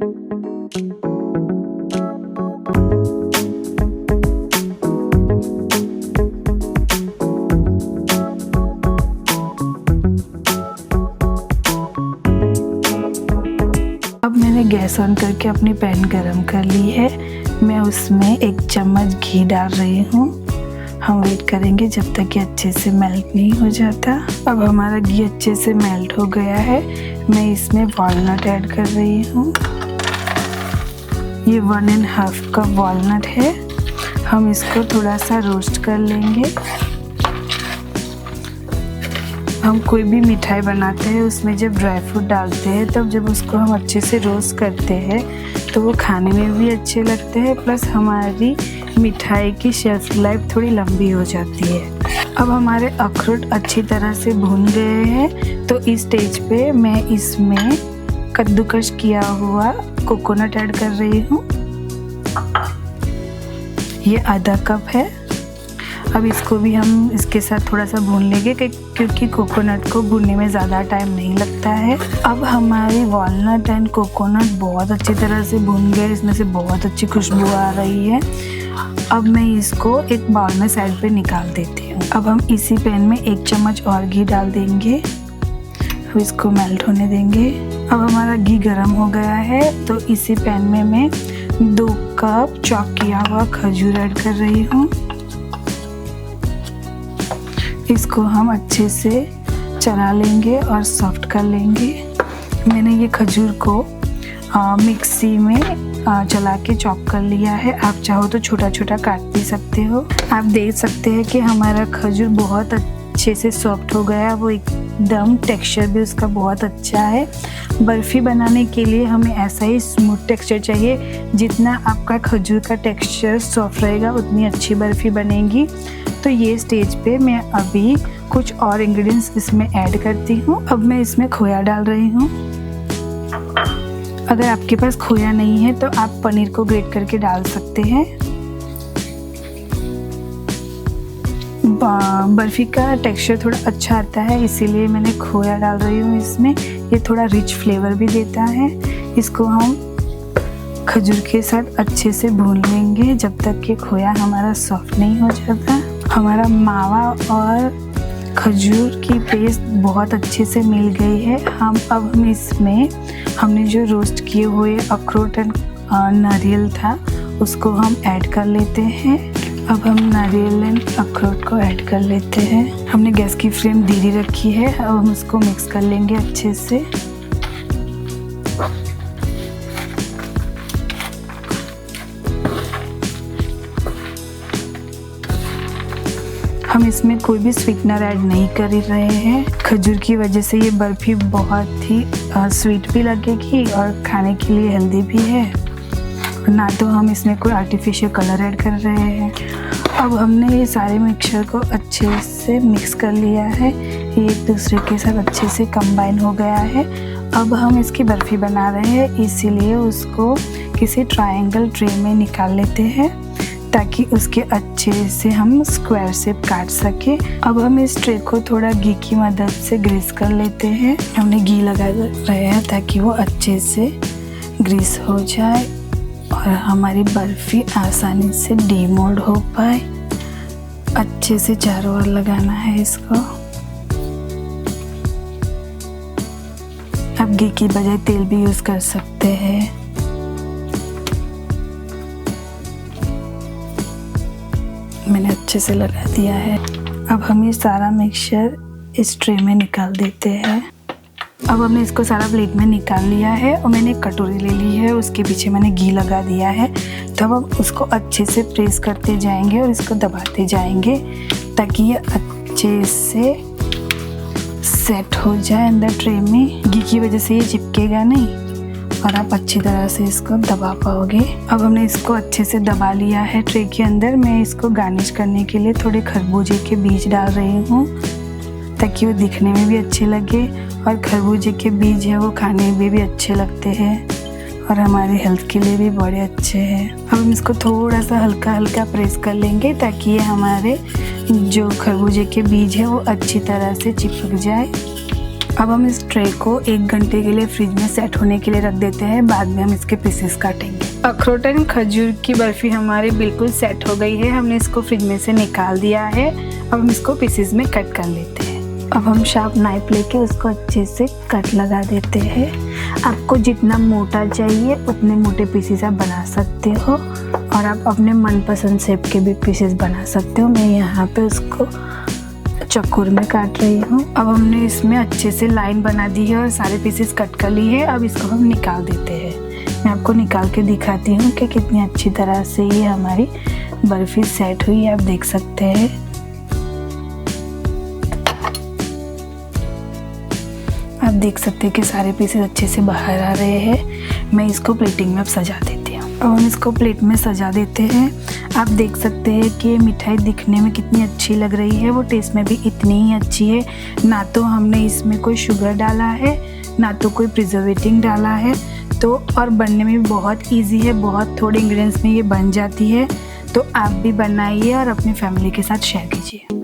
अब मैंने gas on करके अपनी पैन गरम कर ली है। मैं उसमें 1 चम्मच घी डाल रही हूँ। हम वेट करेंगे जब तक कि अच्छे से मेल्ट नहीं हो जाता। अब हमारा घी अच्छे से मेल्ट हो गया है। मैं इसमें वॉलनट ऐड कर रही हूँ। ये 1½ कप वॉलनट है। हम इसको थोड़ा सा रोस्ट कर लेंगे। हम कोई भी मिठाई बनाते हैं उसमें जब ड्राई फ्रूट डालते हैं तब जब उसको हम अच्छे से रोस्ट करते हैं तो वो खाने में भी अच्छे लगते हैं, प्लस हमारी मिठाई की शेल्फ लाइफ थोड़ी लंबी हो जाती है। अब हमारे अखरोट अच्छी तरह से भून गए हैं तो इस स्टेज पे मैं इसमें कद्दूकस किया हुआ कोकोनट ऐड कर रही हूँ। ये आधा कप है। अब इसको भी हम इसके साथ थोड़ा सा भून लेंगे क्योंकि कोकोनट को भूनने में ज़्यादा टाइम नहीं लगता है। अब हमारी वॉलनट एंड कोकोनट बहुत अच्छी तरह से भून गए। इसमें से बहुत अच्छी खुशबू आ रही है। अब मैं इसको एक बाउल में साइड पे निकाल देती हूँ। अब हम इसी पैन में 1 चम्मच और घी डाल देंगे। अब इसको मेल्ट होने देंगे। अब हमारा घी गर्म हो गया है तो इसी पैन में मैं 2 कप चॉप किया हुआ खजूर ऐड कर रही हूँ। इसको हम अच्छे से चला लेंगे और सॉफ्ट कर लेंगे। मैंने ये खजूर को मिक्सी में चला के चॉप कर लिया है। आप चाहो तो छोटा छोटा काट भी सकते हो। आप देख सकते हैं कि हमारा खजूर बहुत अच्छे से सॉफ्ट हो गया है। वो एकदम टेक्सचर भी उसका बहुत अच्छा है। बर्फ़ी बनाने के लिए हमें ऐसा ही स्मूथ टेक्सचर चाहिए। जितना आपका खजूर का टेक्सचर सॉफ्ट रहेगा उतनी अच्छी बर्फ़ी बनेगी। तो ये स्टेज पे मैं अभी कुछ और इंग्रेडिएंट्स इसमें ऐड करती हूँ। अब मैं इसमें खोया डाल रही हूँ। अगर आपके पास खोया नहीं है तो आप पनीर को ग्रेट करके डाल सकते हैं। बर्फ़ी का टेक्सचर थोड़ा अच्छा आता है इसीलिए मैंने खोया डाल रही हूँ इसमें। ये थोड़ा रिच फ्लेवर भी देता है। इसको हम खजूर के साथ अच्छे से भून लेंगे जब तक कि खोया हमारा सॉफ्ट नहीं हो जाता। हमारा मावा और खजूर की पेस्ट बहुत अच्छे से मिल गई है। हम इसमें हमने जो रोस्ट किए हुए अखरोट एंड नारियल था उसको हम ऐड कर लेते हैं। अब हम नारियल एंड अखरोट को ऐड कर लेते हैं। हमने गैस की फ्लेम धीरे रखी है। अब हम उसको मिक्स कर लेंगे अच्छे से। हम इसमें कोई भी स्वीटनर ऐड नहीं कर रहे हैं। खजूर की वजह से ये बर्फ़ी बहुत ही स्वीट भी लगेगी और खाने के लिए हेल्दी भी है। ना तो हम इसमें कोई आर्टिफिशियल कलर ऐड कर रहे हैं। अब हमने ये सारे मिक्सचर को अच्छे से मिक्स कर लिया है। ये एक दूसरे के साथ अच्छे से कंबाइन हो गया है। अब हम इसकी बर्फ़ी बना रहे हैं इसीलिए उसको किसी ट्रायंगल ट्रे में निकाल लेते हैं ताकि उसके अच्छे से हम स्क्वायर शेप काट सके। अब हम इस ट्रे को थोड़ा घी की मदद से ग्रीस कर लेते हैं। हमने घी लगा रहे हैं ताकि वो अच्छे से ग्रीस हो जाए और हमारी बर्फ़ी आसानी से डीमोल्ड हो पाए। अच्छे से चारों ओर लगाना है इसको। आप घी की बजाय तेल भी यूज़ कर सकते हैं। मैंने अच्छे से लगा दिया है। अब हम ये सारा मिक्सचर इस ट्रे में निकाल देते हैं। अब हमने इसको सारा प्लेट में निकाल लिया है और मैंने एक कटोरी ले ली है। उसके पीछे मैंने घी लगा दिया है। तो अब हम उसको अच्छे से प्रेस करते जाएंगे और इसको दबाते जाएंगे ताकि ये अच्छे से सेट हो जाए अंदर ट्रे में। घी की वजह से ये चिपकेगा नहीं और आप अच्छी तरह से इसको दबा पाओगे। अब हमने इसको अच्छे से दबा लिया है ट्रे के अंदर। मैं इसको गार्निश करने के लिए थोड़े खरबूजे के बीज डाल रही हूँ ताकि वो दिखने में भी अच्छे लगे और खरबूजे के बीज है वो खाने में भी अच्छे लगते हैं और हमारे हेल्थ के लिए भी बड़े अच्छे हैं। अब हम इसको थोड़ा सा हल्का हल्का प्रेस कर लेंगे ताकि ये हमारे जो खरबूजे के बीज है वो अच्छी तरह से चिपक जाए। अब हम इस ट्रे को 1 घंटे के लिए फ्रिज में सेट होने के लिए रख देते हैं। बाद में हम इसके पीसेस काटेंगे। अखरोट एंड खजूर की बर्फी हमारी बिल्कुल सेट हो गई है। हमने इसको फ्रिज में से निकाल दिया है। अब हम इसको पीसेस में कट कर लेते हैं। अब हम शार्प नाइफ लेके उसको अच्छे से कट लगा देते हैं। आपको जितना मोटा चाहिए उतने मोटे पीसेस आप बना सकते हो और आप अपने मनपसंद शेप के भी पीसेस बना सकते हो। मैं यहाँ पे उसको चक्कूर में काट रही हूँ। अब हमने इसमें अच्छे से लाइन बना दी है और सारे पीसेस कट कर ली है। अब इसको हम निकाल देते हैं। मैं आपको निकाल के दिखाती हूँ कि कितनी अच्छी तरह से ये हमारी बर्फी सेट हुई है। आप देख सकते हैं। आप देख सकते हैं कि सारे पीसेस अच्छे से बाहर आ रहे हैं। मैं इसको प्लेटिंग में अब सजा देती हूँ। अब हम इसको प्लेट में सजा देते हैं। आप देख सकते हैं कि मिठाई दिखने में कितनी अच्छी लग रही है, वो टेस्ट में भी इतनी ही अच्छी है। ना तो हमने इसमें कोई शुगर डाला है, ना तो कोई प्रिजर्वेटिव डाला है, तो और बनने में भी बहुत इजी है। बहुत थोड़े इंग्रेडिएंट्स में ये बन जाती है। तो आप भी बनाइए और अपनी फैमिली के साथ शेयर कीजिए।